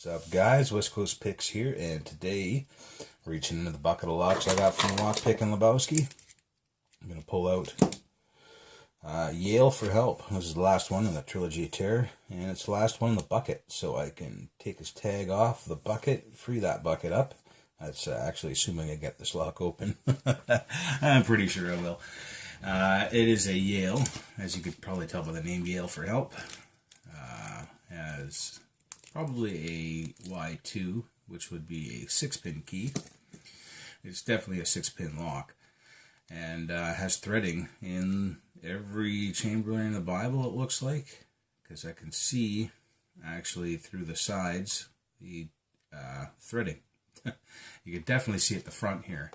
What's up, guys? West Coast Picks here, and today, reaching into the bucket of locks I got from Lockpicking Lebowski, I'm going to pull out Yale for Help. This is the last one in the Trilogy of Terror, and it's the last one in the bucket, so I can take his tag off the bucket, free that bucket up. That's actually assuming I get this lock open. I'm pretty sure I will. It is a Yale, as you could probably tell by the name, Yale for Help. Has probably a Y2, which would be a 6-pin key. It's definitely a 6-pin lock, and has threading in every chamber in the Bible, it looks like, because I can see actually through the sides the threading. You can definitely see at the front here,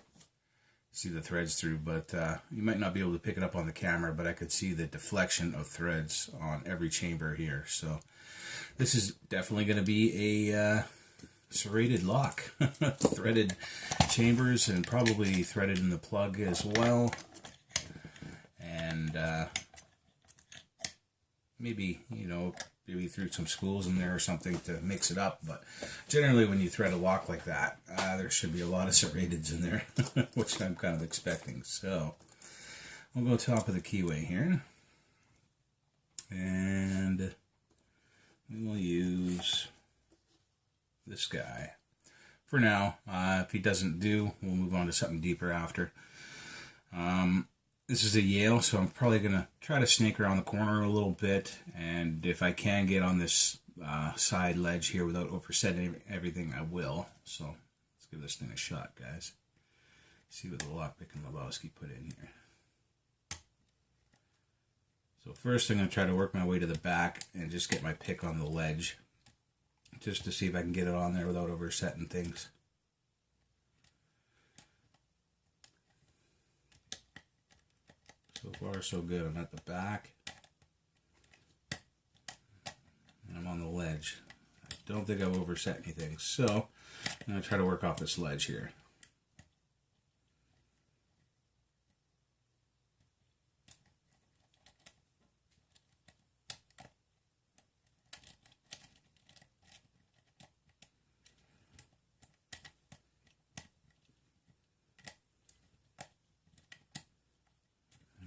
see the threads through, but you might not be able to pick it up on the camera, but I could see the deflection of threads on every chamber here. So this is definitely going to be a serrated lock. Threaded chambers, and probably threaded in the plug as well. And maybe, maybe threw some spools in there or something to mix it up. But generally when you thread a lock like that, there should be a lot of serrateds in there, which I'm kind of expecting. So we'll go top of the keyway here. And we will use this guy for now. If he doesn't do, we'll move on to something deeper after. This is a Yale, so I'm probably going to try to snake around the corner a little bit, and if I can get on this side ledge here without oversetting everything, I will. So let's give this thing a shot, guys. See what the Lockpicking Lebowski put in here. So first I'm going to try to work my way to the back and just get my pick on the ledge, just to see if I can get it on there without oversetting things. So far so good. I'm at the back and I'm on the ledge. I don't think I've overset anything, so I'm going to try to work off this ledge here.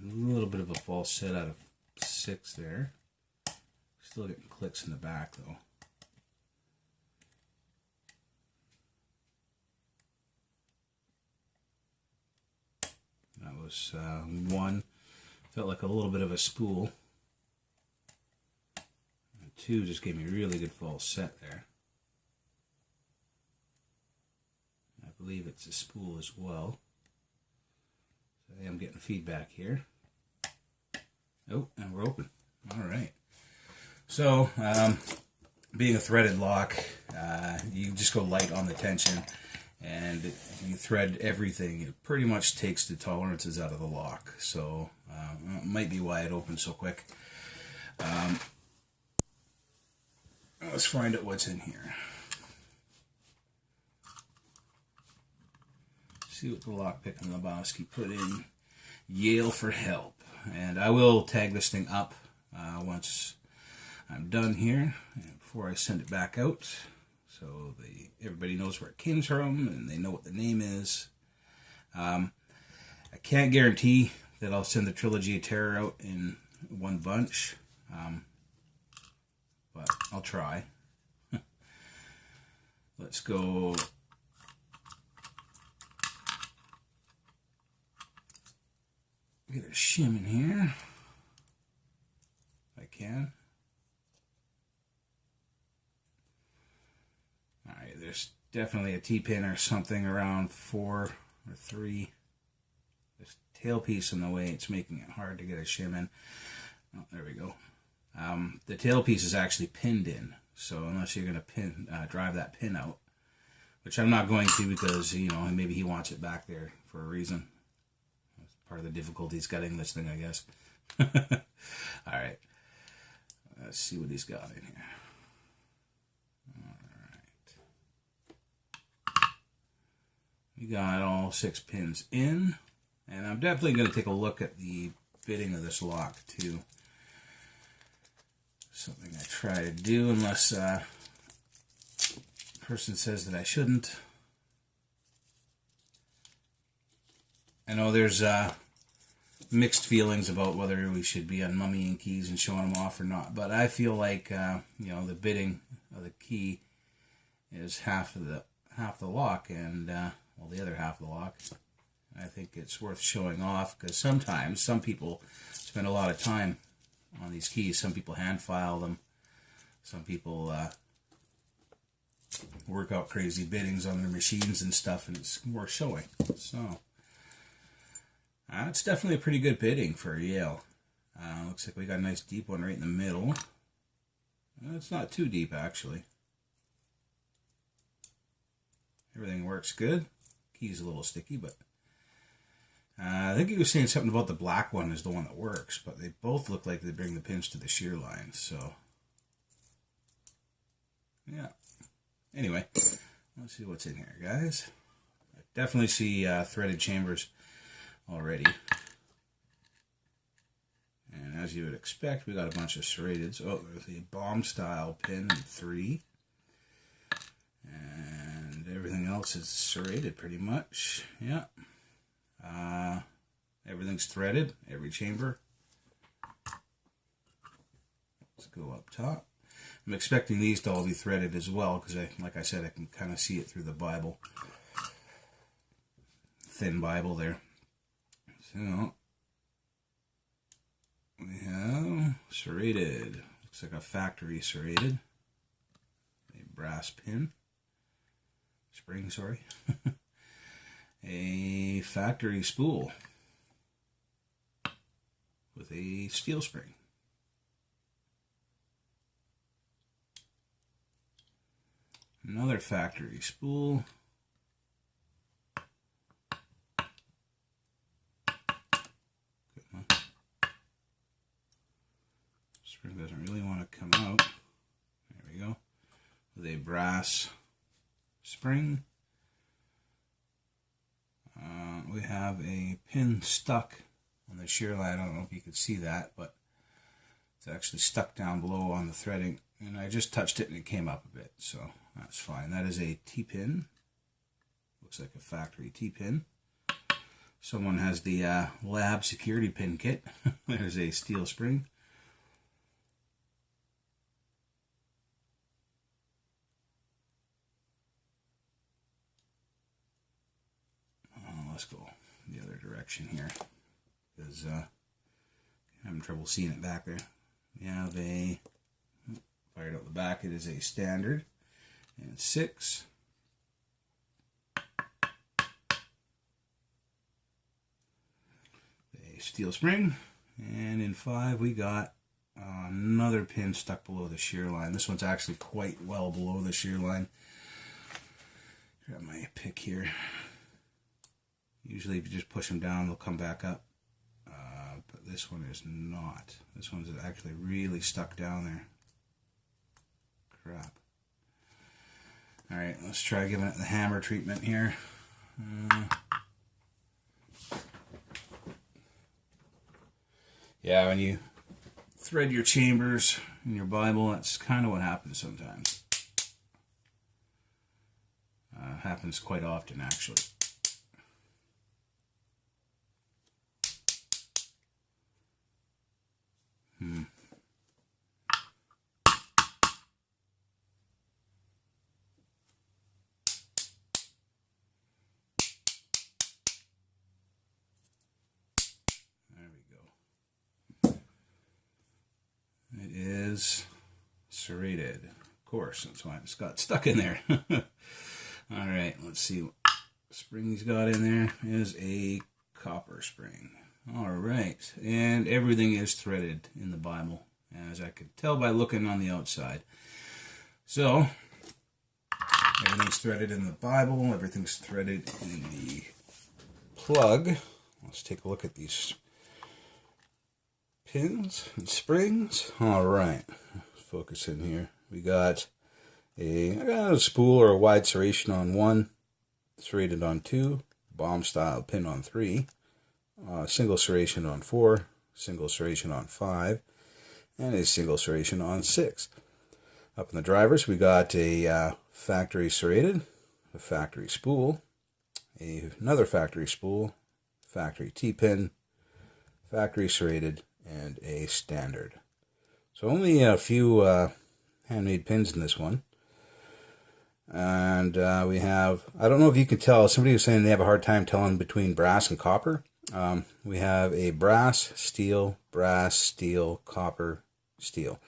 A little bit of a false set out of 6 there. Still getting clicks in the back though. That was 1. Felt like a little bit of a spool. And 2 just gave me a really good false set there. I believe it's a spool as well. So I am getting feedback here. Oh, and we're open. All right. So, being a threaded lock, you just go light on the tension, and you thread everything. It pretty much takes the tolerances out of the lock. So, it might be why it opens so quick. Let's find out what's in here. See what the Lockpicking Lebowski put in. Yale for Help. And I will tag this thing up once I'm done here, before I send it back out, so everybody knows where it came from and they know what the name is. I can't guarantee that I'll send the Trilogy of Terror out in one bunch, but I'll try. Let's go. Get a shim in here, if I can. Alright, there's definitely a T-pin or something around 4 or 3. This tailpiece in the way, it's making it hard to get a shim in. Oh, there we go. The tailpiece is actually pinned in, so unless you're going to drive that pin out, which I'm not going to, because, maybe he wants it back there for a reason. Part of the difficulty is getting this thing, I guess. Alright. Let's see what he's got in here. Alright. We got all 6 pins in. And I'm definitely going to take a look at the fitting of this lock, too. Something I try to do, unless person says that I shouldn't. I know there's mixed feelings about whether we should be unmummying keys and showing them off or not, but I feel like the bitting of the key is half the lock, and the other half of the lock. I think it's worth showing off because sometimes some people spend a lot of time on these keys. Some people hand file them. Some people work out crazy bittings on their machines and stuff, and it's worth showing. So it's definitely a pretty good bitting for Yale. Looks like we got a nice deep one right in the middle. It's not too deep, actually. Everything works good. Key's a little sticky, but I think he was saying something about the black one is the one that works, but they both look like they bring the pins to the shear line, so yeah. Anyway, let's see what's in here, guys. I definitely see threaded chambers already. And as you would expect, we got a bunch of serrateds. Oh, there's a bomb style pin in 3. And everything else is serrated pretty much. Yeah. Everything's threaded, every chamber. Let's go up top. I'm expecting these to all be threaded as well because, like I said, I can kind of see it through the Bible. Thin Bible there. So, we have serrated. Looks like a factory serrated. A brass pin. Spring, sorry. A factory spool with a steel spring. Another factory spool. Spring doesn't really want to come out. There we go. With a brass spring. We have a pin stuck on the shear line. I don't know if you could see that, but it's actually stuck down below on the threading. And I just touched it and it came up a bit, so that's fine. That is a T-pin. Looks like a factory T-pin. Someone has the lab security pin kit. There's a steel spring. Let's go the other direction here because I'm having trouble seeing it back there. We have a, fired out the back, it is a standard and 6. A steel spring, and in 5 we got another pin stuck below the shear line. This one's actually quite well below the shear line. Grab my pick here. Usually if you just push them down, they'll come back up. But this one is not. This one's actually really stuck down there. Crap. Alright, let's try giving it the hammer treatment here. Yeah, when you thread your chambers in your Bible, that's kind of what happens sometimes. Happens quite often, actually. It is serrated, of course, that's why it's got stuck in there. Alright, let's see what spring he's got in there. Is a copper spring. Alright, and everything is threaded in the Bible, as I could tell by looking on the outside. So, everything's threaded in the Bible, everything's threaded in the plug. Let's take a look at these pins and springs. Alright, focus in here. We got a spool or a wide serration on 1, serrated on 2, bomb style pin on 3, single serration on 4, single serration on 5, and a single serration on 6. Up in the drivers, we got a factory serrated, a factory spool, another factory spool, factory T-pin, factory serrated, and a standard. So only a few handmade pins in this one. And we have, I don't know if you can tell, somebody was saying they have a hard time telling between brass and copper. We have a brass, steel, copper, steel.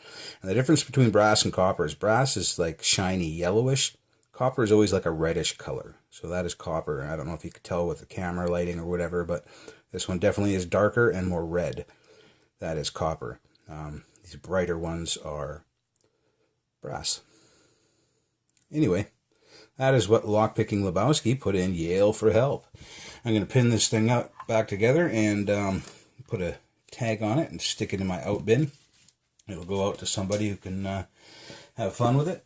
And the difference between brass and copper is brass is like shiny yellowish. Copper is always like a reddish color. So that is copper. I don't know if you could tell with the camera lighting or whatever, but this one definitely is darker and more red. That is copper. These brighter ones are brass. Anyway, that is what Lockpicking Lebowski put in Yale for help. I'm going to pin this thing up back together and put a tag on it and stick it in my out bin. It'll go out to somebody who can have fun with it.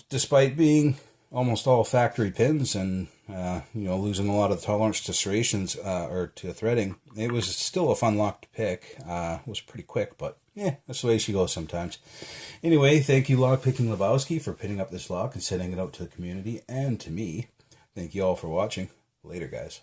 Despite being almost all factory pins and losing a lot of the tolerance to serrations or to threading, it was still a fun lock to pick. It was pretty quick, but yeah, that's the way she goes sometimes. Anyway, thank you Lockpicking Lebowski for pinning up this lock and sending it out to the community and to me. Thank you all for watching. Later, guys.